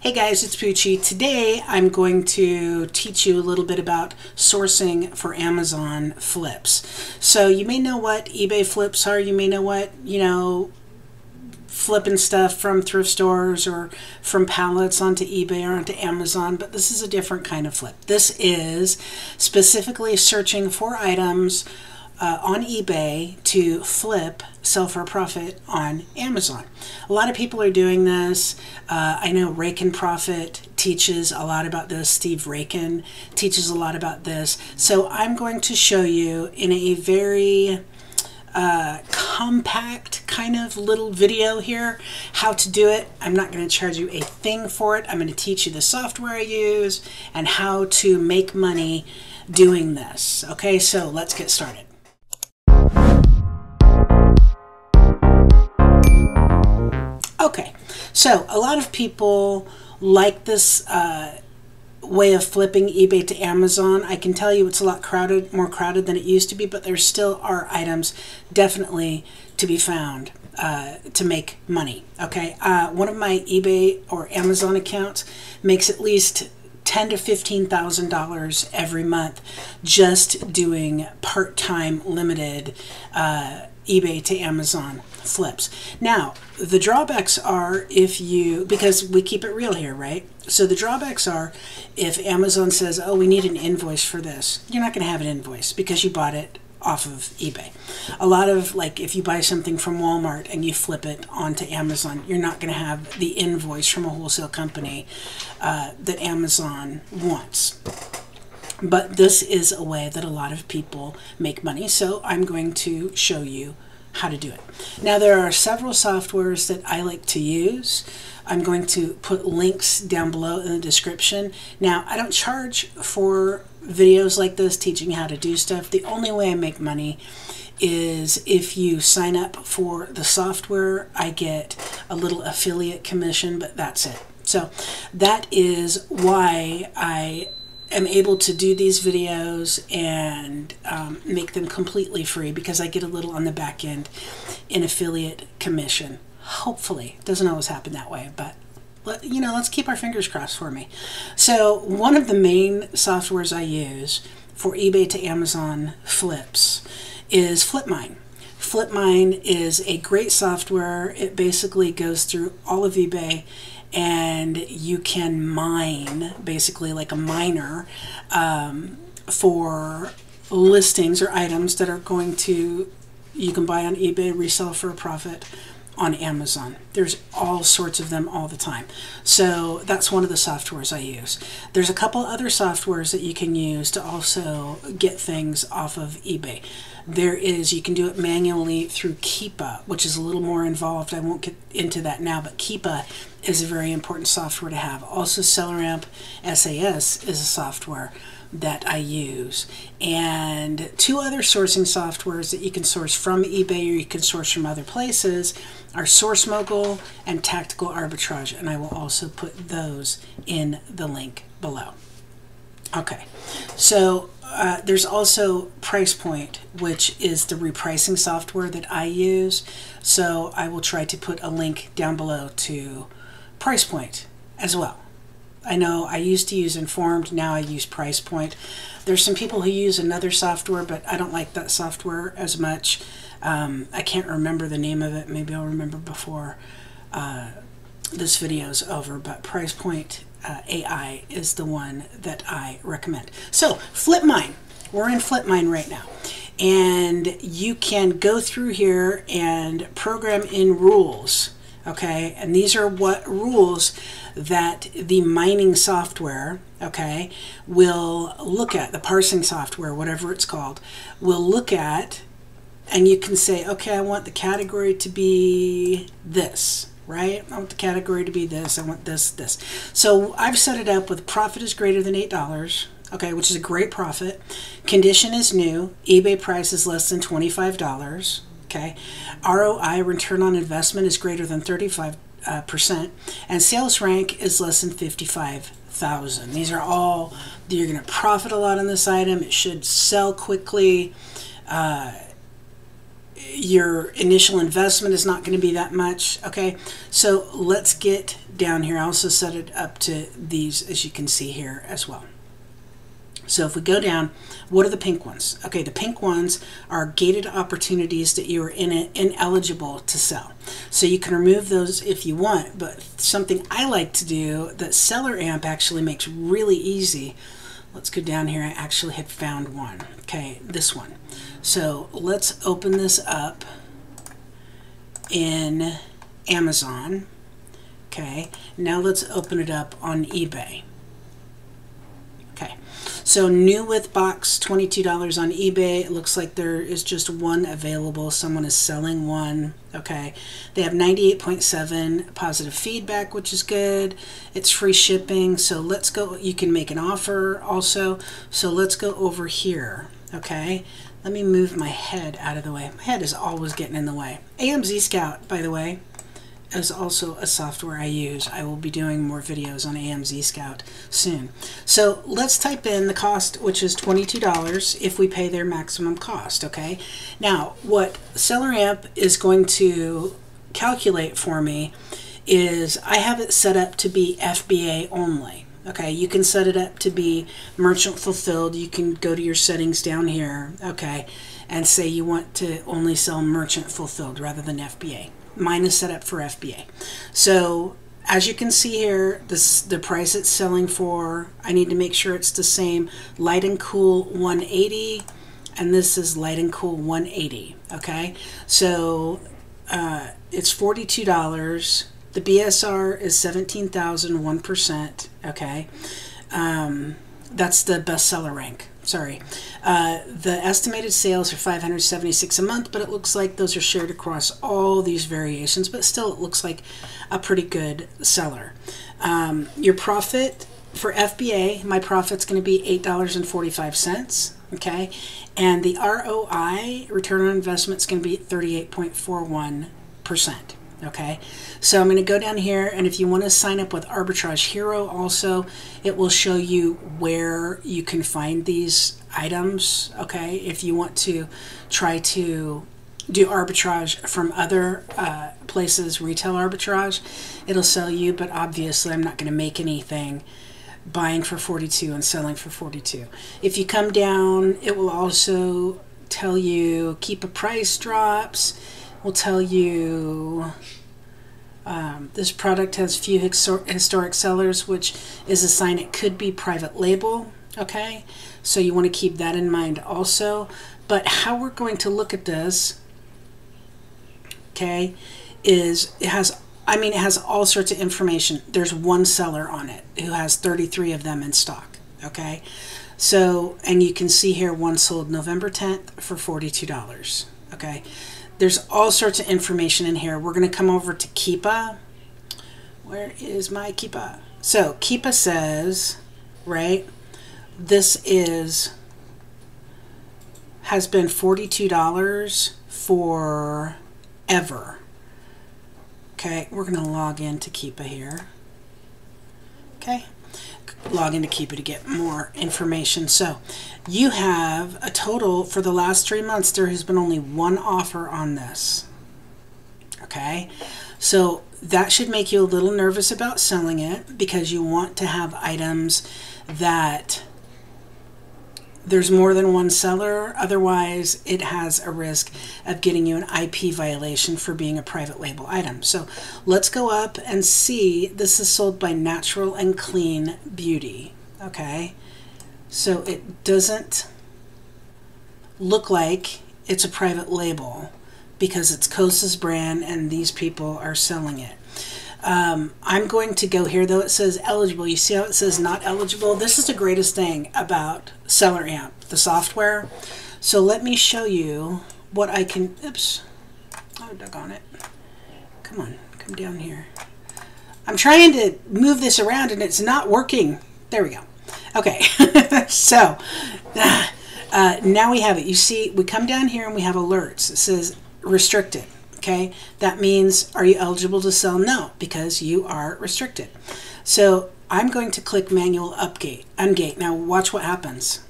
Hey guys, it's Poochie. Today I'm going to teach you a little bit about sourcing for Amazon flips. So you may know what eBay flips are, you may know what, flipping stuff from thrift stores or from pallets onto eBay or onto Amazon, but this is a different kind of flip. This is specifically searching for items on eBay to flip, sell for a profit on Amazon. A lot of people are doing this. I know Rake and Profit teaches a lot about this. Steve Rakin teaches a lot about this. So I'm going to show you in a very compact kind of little video here how to do it. I'm not going to charge you a thing for it. I'm going to teach you the software I use and how to make money doing this. Okay, so let's get started. Okay, so a lot of people like this way of flipping eBay to Amazon. I can tell you it's a lot crowded, more crowded than it used to be, but there still are items definitely to be found to make money. Okay, one of my eBay or Amazon accounts makes at least $10,000 to $15,000 every month just doing part-time limited eBay to Amazon flips. Now, the drawbacks are because we keep it real here, right? So the drawbacks are if Amazon says, oh, we need an invoice for this, you're not going to have an invoice because you bought it off of eBay. A lot of, like, if you buy something from Walmart and you flip it onto Amazon, you're not going to have the invoice from a wholesale company that Amazon wants. But this is a way that a lot of people make money, so I'm going to show you how to do it. Now, there are several softwares that I like to use. I'm going to put links down below in the description. Now, I don't charge for videos like this teaching how to do stuff. The only way I make money is if you sign up for the software. I get a little affiliate commission, but that's it. So that is why I am able to do these videos and make them completely free, because I get a little on the back end in affiliate commission. Hopefully, it doesn't always happen that way, but let's keep our fingers crossed for me. So one of the main softwares I use for eBay to Amazon flips is FlipMine. FlipMine is a great software. It basically goes through all of eBay, and you can mine, basically like a miner, for listings or items that are you can buy on eBay, resell for a profit on Amazon. There's all sorts of them all the time. So that's one of the softwares I use. There's a couple other softwares that you can use to also get things off of eBay. You can do it manually through Keepa, which is a little more involved. I won't get into that now, but Keepa is a very important software to have. Also, SellerAmp SAS is a software that I use. And two other sourcing softwares that you can source from eBay or you can source from other places are SourceMogul and Tactical Arbitrage, and I will also put those in the link below. Okay, so there's also PricePoint, which is the repricing software that I use. So I will try to put a link down below to PricePoint as well. I know I used to use Informed, now I use PricePoint. There's some people who use another software, but I don't like that software as much. I can't remember the name of it. Maybe I'll remember before this video is over, but PricepointAI is the one that I recommend. So FlipMine, we're in FlipMine right now, and you can go through here and program in rules. Okay, and these are what rules that the mining software, okay, will look at, the parsing software, whatever it's called, will look at, and you can say, okay, I want the category to be this, right? I want the category to be this, I want this. So I've set it up with profit is greater than $8, okay, which is a great profit. Condition is new, eBay price is less than $25. Okay, ROI, return on investment, is greater than 35%, and sales rank is less than 55,000. These are all, you're going to profit a lot on this item. It should sell quickly. your initial investment is not going to be that much. Okay, so let's get down here. I also set it up to these, as you can see here as well. So if we go down, what are the pink ones? Okay, the pink ones are gated opportunities that you are ineligible to sell. So you can remove those if you want, but something I like to do that SellerAmp actually makes really easy. Let's go down here. I actually had found one. Okay, this one. So let's open this up in Amazon. Okay, now let's open it up on eBay. Okay, so new with box, $22 on eBay. It looks like there is just one available. Someone is selling one. Okay, they have 98.7 positive feedback, which is good. It's free shipping. So let's go. You can make an offer also. So let's go over here. Okay, let me move my head out of the way. My head is always getting in the way. AMZ Scout, by the way, is also a software I use. I will be doing more videos on AMZ Scout soon. So let's type in the cost, which is $22 if we pay their maximum cost. Okay, now what SellerAmp is going to calculate for me is I have it set up to be FBA only. Okay, you can set it up to be merchant fulfilled. You can go to your settings down here, okay, and say you want to only sell merchant fulfilled rather than FBA. Mine is set up for FBA. So as you can see here, the price it's selling for, I need to make sure it's the same. Light and Cool 180, and this is Light and Cool 180. Okay, so it's $42. The BSR is 17,001%. Okay, that's the bestseller rank. Sorry. The estimated sales are 576 a month, but it looks like those are shared across all these variations, but still it looks like a pretty good seller. Your profit for FBA, my profit's going to be $8.45, okay? And the ROI, return on investment, is going to be 38.41%. Okay, so I'm going to go down here, and if you want to sign up with Arbitrage Hero also, it will show you where you can find these items. Okay, if you want to try to do arbitrage from other places, retail arbitrage, it'll sell you, but obviously I'm not going to make anything buying for 42 and selling for 42. If you come down, it will also tell you Keepa price drops. Will tell you this product has few historic sellers, which is a sign it could be private label. Okay, so you want to keep that in mind also. But how we're going to look at this, okay, is it has all sorts of information. There's one seller on it who has 33 of them in stock. Okay, so, and you can see here one sold November 10th for $42. Okay. There's all sorts of information in here. We're going to come over to Keepa. Where is my Keepa? So Keepa says, right, this has been $42 forever. Okay, we're going to log into Keepa here. Okay, log into Keepa to get more information. So you have a total for the last 3 months. There has been only one offer on this. Okay, so that should make you a little nervous about selling it, because you want to have items that there's more than one seller. Otherwise, it has a risk of getting you an IP violation for being a private label item. So let's go up and see. This is sold by Natural and Clean Beauty. Okay, so it doesn't look like it's a private label because it's Kosa's brand and these people are selling it. I'm going to go here, though. It says eligible. You see how it says not eligible? This is the greatest thing about SellerAmp, the software. So let me show you what I can, oops, oh, doggone it. Come on, come down here. I'm trying to move this around and it's not working. There we go. Okay, so now we have it. You see, we come down here and we have alerts. It says restricted. Okay, that means, are you eligible to sell? No, because you are restricted. So I'm going to click manual ungate. Now watch what happens.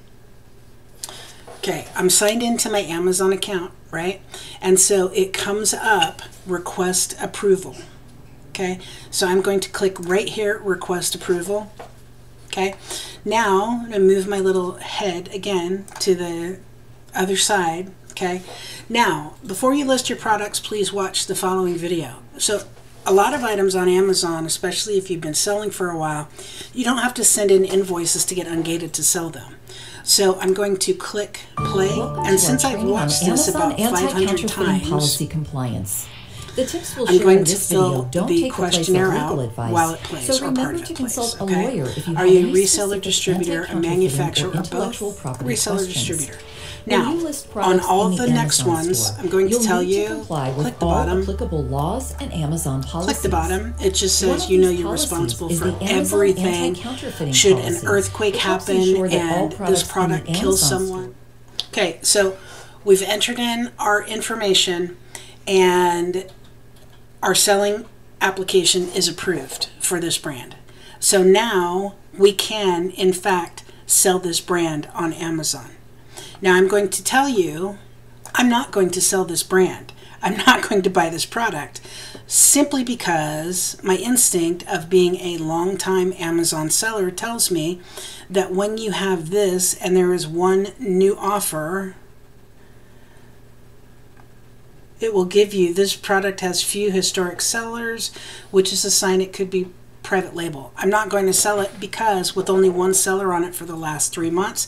Okay, I'm signed into my Amazon account, right? And so it comes up, request approval. Okay, so I'm going to click right here, request approval. Okay, now I'm going to move my little head again to the other side. Okay, now before you list your products, please watch the following video. So a lot of items on Amazon, especially if you've been selling for a while, you don't have to send in invoices to get ungated to sell them. So I'm going to click play, and since I've watched this about 500 times, policy compliance. The tips we'll I'm share going in to this fill video don't the take the place of questionnaire legal out advice. while it plays, So or part remember of to it consult plays. a Okay? lawyer if you Are have you a any reseller, specific distributor, a anti-counterfeiting manufacturer, or or intellectual both? property Reseller, questions. distributor. When Now, you list on products all in the next Amazon ones, store, I'm going to you'll tell need you, to comply with click the all bottom. applicable laws and Amazon policies. Click the bottom. It just One says of you know these you're policies responsible is for the Amazon everything. anti-counterfeiting Should policy, an earthquake which helps happen ensure that all and this products in the product kills Amazon someone? Okay, so we've entered in our information and our selling application is approved for this brand. So now we can, in fact, sell this brand on Amazon. Now I'm going to tell you, I'm not going to sell this brand. I'm not going to buy this product simply because my instinct of being a longtime Amazon seller tells me that when you have this and there is one new offer, it will give you this product has few historic sellers, which is a sign it could be private label. I'm not going to sell it because with only one seller on it for the last 3 months,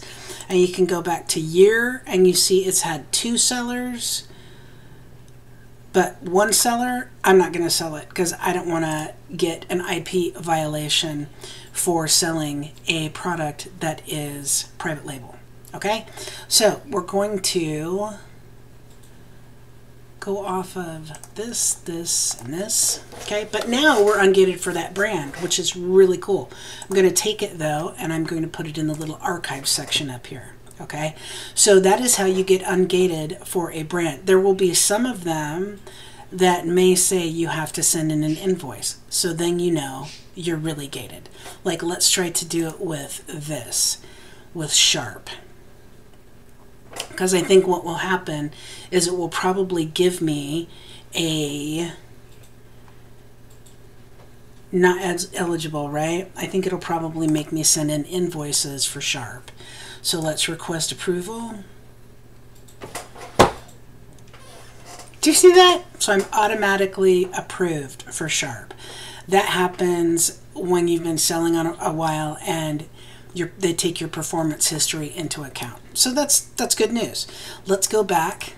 and you can go back to year and you see it's had 2 sellers, but 1 seller, I'm not going to sell it because I don't want to get an IP violation for selling a product that is private label. Okay, so we're going to go off of this, this, and this. Okay, but now we're ungated for that brand, which is really cool. I'm going to take it though, and I'm going to put it in the little archive section up here. Okay, so that is how you get ungated for a brand. There will be some of them that may say you have to send in an invoice, so then you know you're really gated. Like, let's try to do it with this, with Sharp. Because I think what will happen is it will probably give me a not as eligible, right? I think it'll probably make me send in invoices for Sharp. So let's request approval. Do you see that? So I'm automatically approved for Sharp. That happens when you've been selling on a while and they take your performance history into account. So that's good news. Let's go back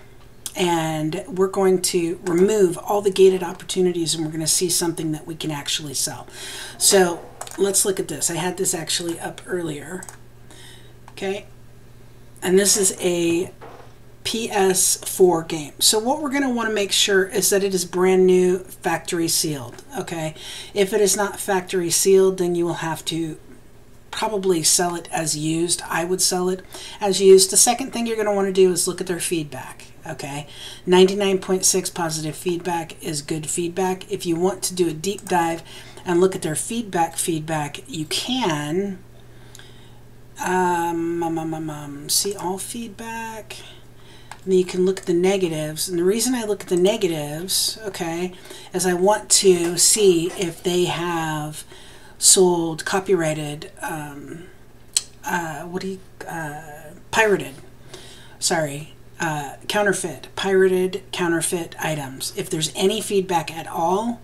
and we're going to remove all the gated opportunities and we're going to see something that we can actually sell. So let's look at this. I had this actually up earlier. Okay. And this is a PS4 game. So what we're going to want to make sure is that it is brand new, factory sealed. Okay. If it is not factory sealed, then you will have to probably sell it as used. I would sell it as used. The second thing you're going to want to do is look at their feedback. Okay, 99.6 positive feedback is good feedback. If you want to do a deep dive and look at their feedback, you can see all feedback. And then you can look at the negatives. And the reason I look at the negatives, okay, is I want to see if they have sold copyrighted, pirated, sorry, pirated, counterfeit items. If there's any feedback at all,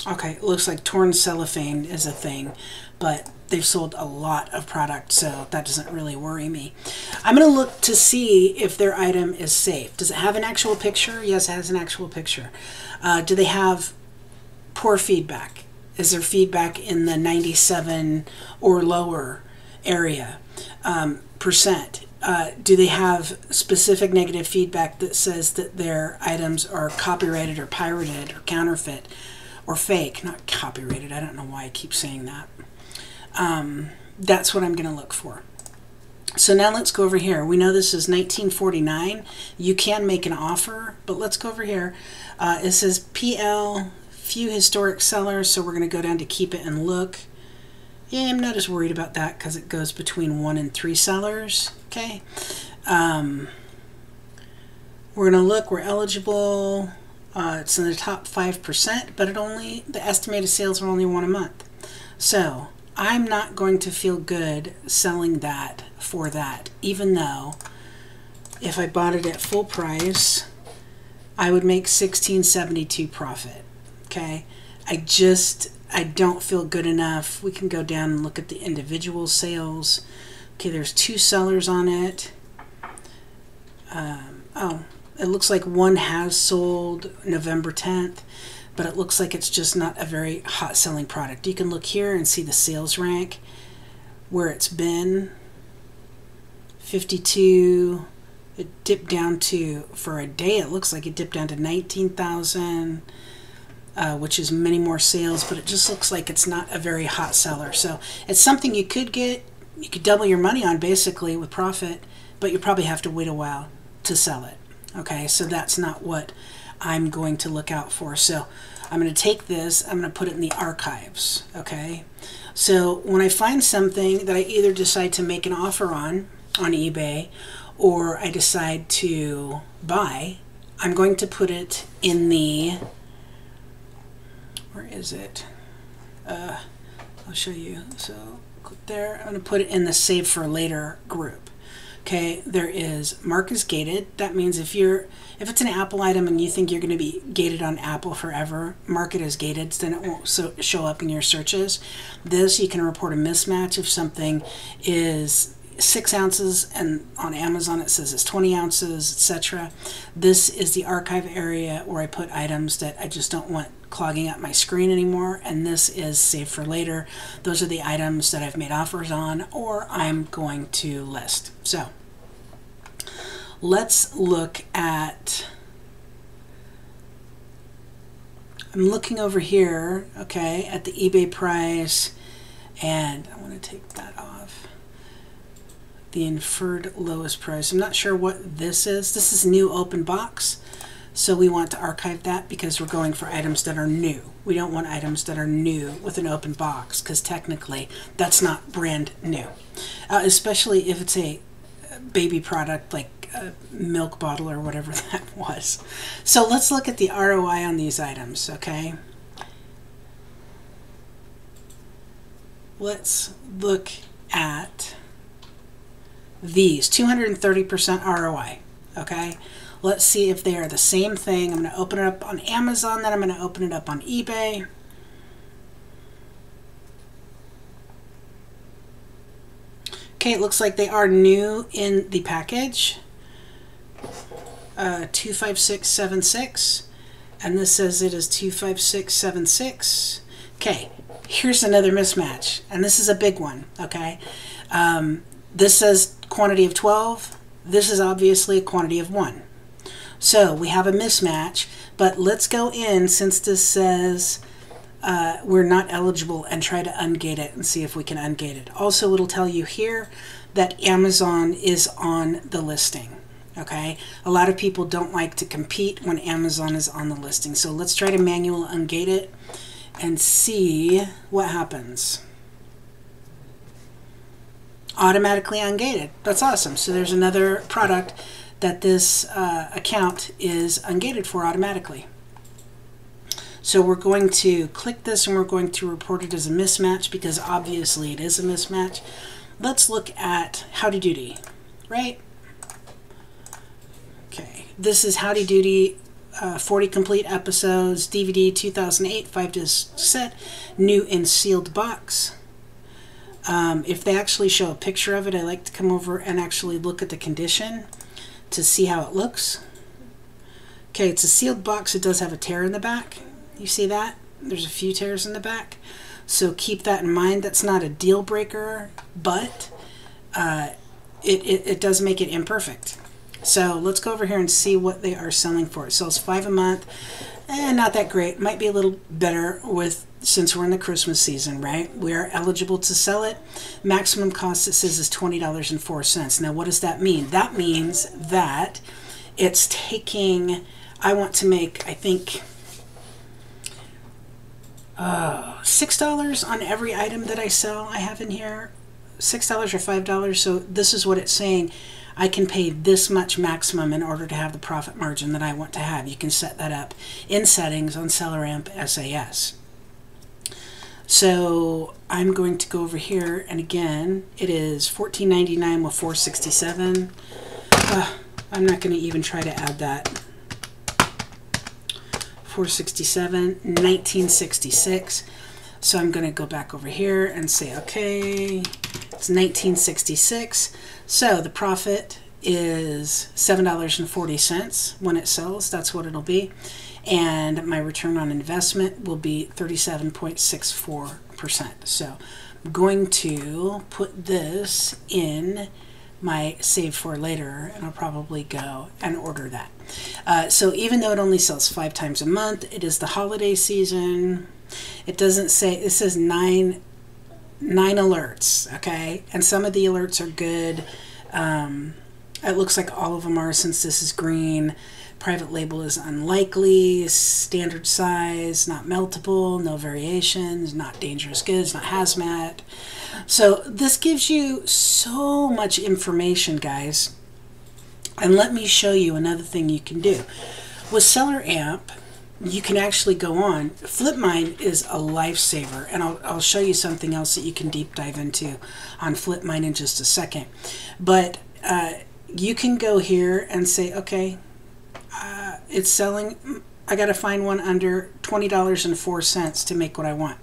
okay, it looks like torn cellophane is a thing, but they've sold a lot of product, so that doesn't really worry me. I'm going to look to see if their item is safe. Does it have an actual picture? Yes, it has an actual picture. Do they have poor feedback? Is there feedback in the 97 or lower area percent? Do they have specific negative feedback that says that their items are copyrighted or pirated or counterfeit or fake? Not copyrighted. I don't know why I keep saying that. That's what I'm going to look for. So now let's go over here. We know this is 1949. You can make an offer, but let's go over here. It says PL, few historic sellers, so we're going to go down to Keepa and look. Yeah, I'm not as worried about that because it goes between 1 and 3 sellers. Okay. We're going to look, we're eligible. It's in the top 5%, but the estimated sales are only 1 a month. So I'm not going to feel good selling that for that, even though if I bought it at full price, I would make $16.72 profit. Okay. I don't feel good enough. We can go down and look at the individual sales. Okay, there's 2 sellers on it. Oh, it looks like one has sold November 10th, but it looks like it's just not a very hot selling product. You can look here and see the sales rank where it's been. 52. It dipped down to, for a day, it looks like it dipped down to 19,000, which is many more sales, but it just looks like it's not a very hot seller. So it's something you could get, you could double your money on basically with profit, but you probably have to wait a while to sell it. Okay, so that's not what I'm going to look out for. So I'm going to take this, I'm going to put it in the archives. Okay, so when I find something that I either decide to make an offer on eBay, or I decide to buy, I'm going to put it in the, where is it? I'll show you. So click there. I'm going to put it in the Save for Later group. Okay, there is mark as gated. That means if it's an Apple item and you think you're going to be gated on Apple forever, mark it as gated, then it won't show up in your searches. This, you can report a mismatch if something is 6 ounces and on Amazon it says it's 20 ounces, etc. This is the archive area where I put items that I just don't want clogging up my screen anymore, and this is Save for Later. Those are the items that I've made offers on or I'm going to list. So let's look at, I'm looking over here, okay, at the eBay price, and I want to take that off. The inferred lowest price. I'm not sure what this is. This is new open box. So we want to archive that because we're going for items that are new. We don't want items that are new with an open box because technically that's not brand new. Especially if it's a baby product like a milk bottle or whatever that was. So let's look at the ROI on these items, okay? Let's look at these 230% ROI. Okay, let's see if they are the same thing. I'm going to open it up on Amazon, then I'm going to open it up on eBay. Okay, it looks like they are new in the package. 25676, and this says it is 25676. Okay, here's another mismatch, and this is a big one. Okay, this says quantity of 12. This is obviously a quantity of 1. So we have a mismatch, but let's go in, since this says we're not eligible, and try to ungate it and see if we can ungate it. Also, it'll tell you here that Amazon is on the listing. Okay, a lot of people don't like to compete when Amazon is on the listing. So let's try to manual ungate it and see what happens. Automatically ungated. That's awesome. So there's another product that this account is ungated for automatically. So we're going to click this and we're going to report it as a mismatch because obviously it is a mismatch. Let's look at Howdy Doody, right? Okay, this is Howdy Doody, 40 complete episodes, DVD 2008, 5-disc set, new in sealed box. If they actually show a picture of it, I like to come over and actually look at the condition to see how it looks. Okay, it's a sealed box. It does have a tear in the back. You see that? There's a few tears in the back. So keep that in mind. That's not a deal breaker, but it does make it imperfect. So let's go over here and see what they are selling for. It sells 5 a month. Not that great. Might be a little better since we're in the Christmas season, right? We are eligible to sell it. Maximum cost, it says, is $20.04. Now, what does that mean? That means that it's taking, I want to make, I think, $6 on every item that I sell. I have in here $6 or $5. So this is what it's saying. I can pay this much maximum in order to have the profit margin that I want to have. You can set that up in settings on SellerAmp SAS. So I'm going to go over here, and again, it is $14.99 with $4.67. I'm not going to even try to add that. $4.67, $19.66. So I'm going to go back over here and say, okay, it's $19.66. So the profit is $7.40 when it sells. That's what it'll be. And my return on investment will be 37.64%. So I'm going to put this in my save for later, and I'll probably go and order that. So even though it only sells 5 times a month, it is the holiday season. It doesn't say, it says nine alerts, okay? And some of the alerts are good. It looks like all of them are, since this is green. Private label is unlikely, standard size, not meltable, no variations, not dangerous goods, not hazmat. So this gives you so much information, guys. And let me show you another thing you can do. With SellerAmp, you can actually go on. FlipMine is a lifesaver, and I'll show you something else that you can deep dive into on FlipMine in just a second. But you can go here and say, okay, it's selling. I got to find one under $20.04 to make what I want.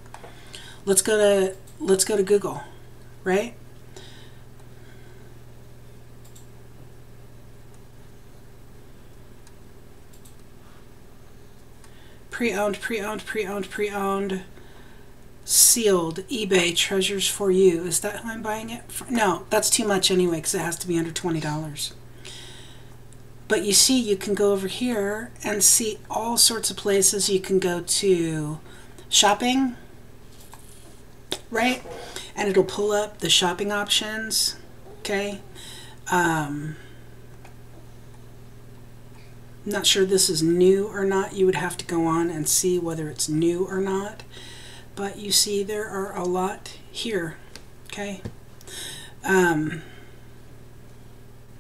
Let's go to Google, right? Pre-owned, sealed, eBay, treasures for you. Is that who I'm buying it for? No, that's too much anyway, because it has to be under $20. But you see, you can go over here and see all sorts of places. You can go to shopping, right? And it'll pull up the shopping options, okay? Not sure this is new or not. You would have to go on and see whether it's new or not. But you see there are a lot here, okay?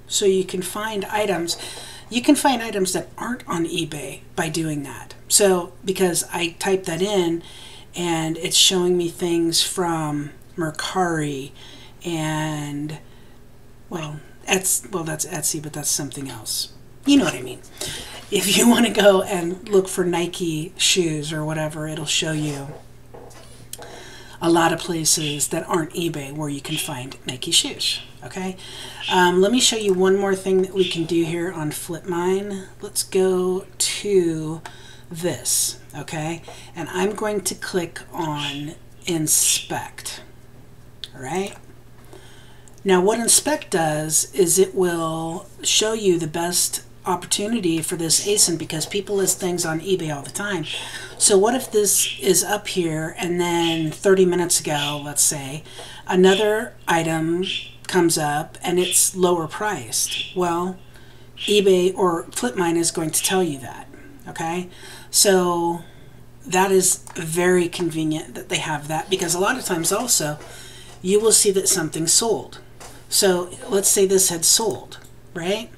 So you can find items. You can find items that aren't on eBay by doing that. So because I type that in, and it's showing me things from Mercari and, well, that's Etsy, but that's something else. You know what I mean. If you want to go and look for Nike shoes or whatever, it'll show you a lot of places that aren't eBay where you can find Nike shoes. Okay, let me show you one more thing that we can do here on FlipMine. Let's go to this, okay? And I'm going to click on Inspect, all right? Now what Inspect does is it will show you the best opportunity for this ASIN, because people list things on eBay all the time. So what if this is up here and then 30 minutes ago, let's say, another item comes up and it's lower priced? Well, eBay or FlipMine is going to tell you that, okay? So that is very convenient that they have that, because a lot of times also you will see that something's sold. So let's say this had sold, right?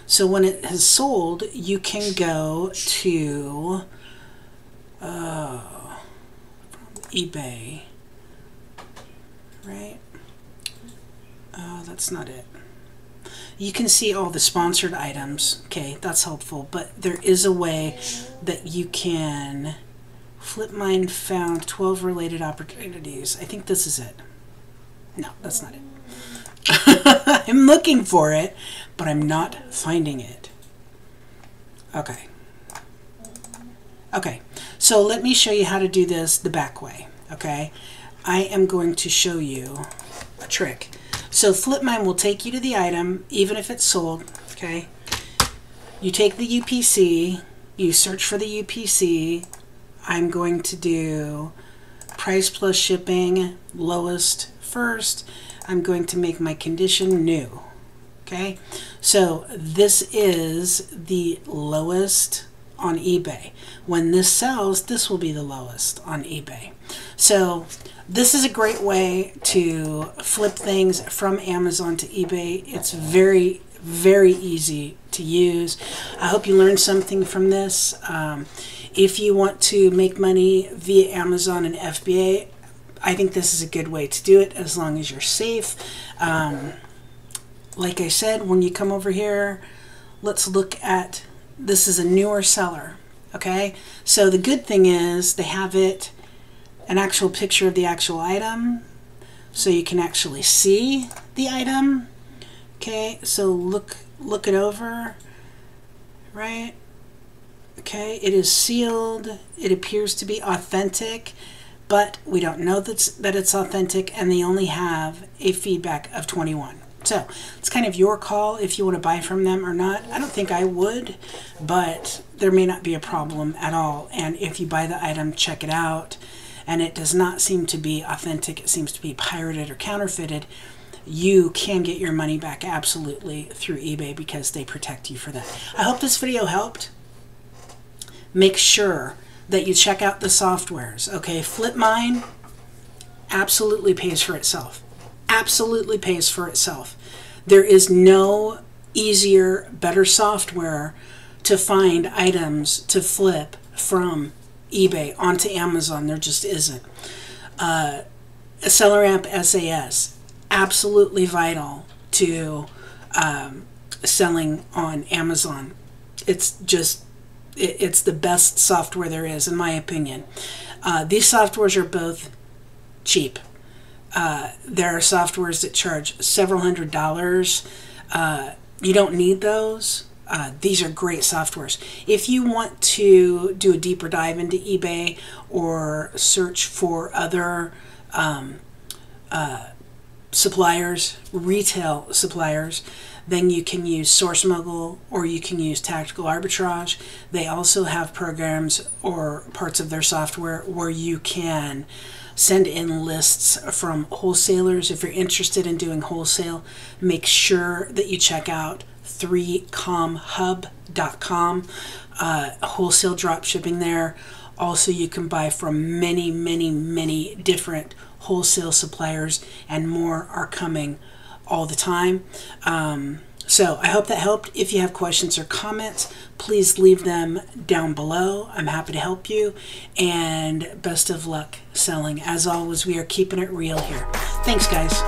So when it has sold, you can go to eBay, right? That's not it. You can see all the sponsored items. Okay, that's helpful. But there is a way that you can. FlipMine found 12 related opportunities. I think this is it. No, that's not it. I'm looking for it, but I'm not finding it. Okay. Okay, so let me show you how to do this the back way, okay? I am going to show you a trick. So FlipMine will take you to the item, even if it's sold, okay? You take the UPC, you search for the UPC. I'm going to do price plus shipping, lowest first. I'm going to make my condition new, okay? So this is the lowest on eBay. When this sells, this will be the lowest on eBay. So this is a great way to flip things from Amazon to eBay. It's very, very easy to use. I hope you learned something from this. If you want to make money via Amazon and FBA, I think this is a good way to do it as long as you're safe. Like I said, when you come over here, let's look at, this is a newer seller, okay? So the good thing is they have it, an actual picture of the actual item, so you can actually see the item, okay? So look it over, right? Okay, it is sealed, it appears to be authentic, but we don't know that it's authentic, and they only have a feedback of 21. So it's kind of your call if you want to buy from them or not. I don't think I would, but there may not be a problem at all. And if you buy the item, check it out, and it does not seem to be authentic, it seems to be pirated or counterfeited, you can get your money back absolutely through eBay because they protect you for that. I hope this video helped. Make sure that you check out the softwares. Okay, FlipMine absolutely pays for itself. Absolutely pays for itself. There is no easier, better software to find items to flip from eBay onto Amazon. There just isn't. Seller App SAS, absolutely vital to selling on Amazon. It's just, it's the best software there is, in my opinion. These softwares are both cheap. There are softwares that charge several $100s. You don't need those. These are great softwares. If you want to do a deeper dive into eBay or search for other suppliers, retail suppliers, then you can use SourceMogul or you can use Tactical Arbitrage. They also have programs or parts of their software where you can send in lists from wholesalers. If you're interested in doing wholesale, make sure that you check out 3comhub.com. Wholesale drop shipping there. Also, you can buy from many, many, many different wholesale suppliers, and more are coming all the time. So I hope that helped. If you have questions or comments, please leave them down below. I'm happy to help you, and best of luck selling. As always, we are keeping it real here. Thanks, guys.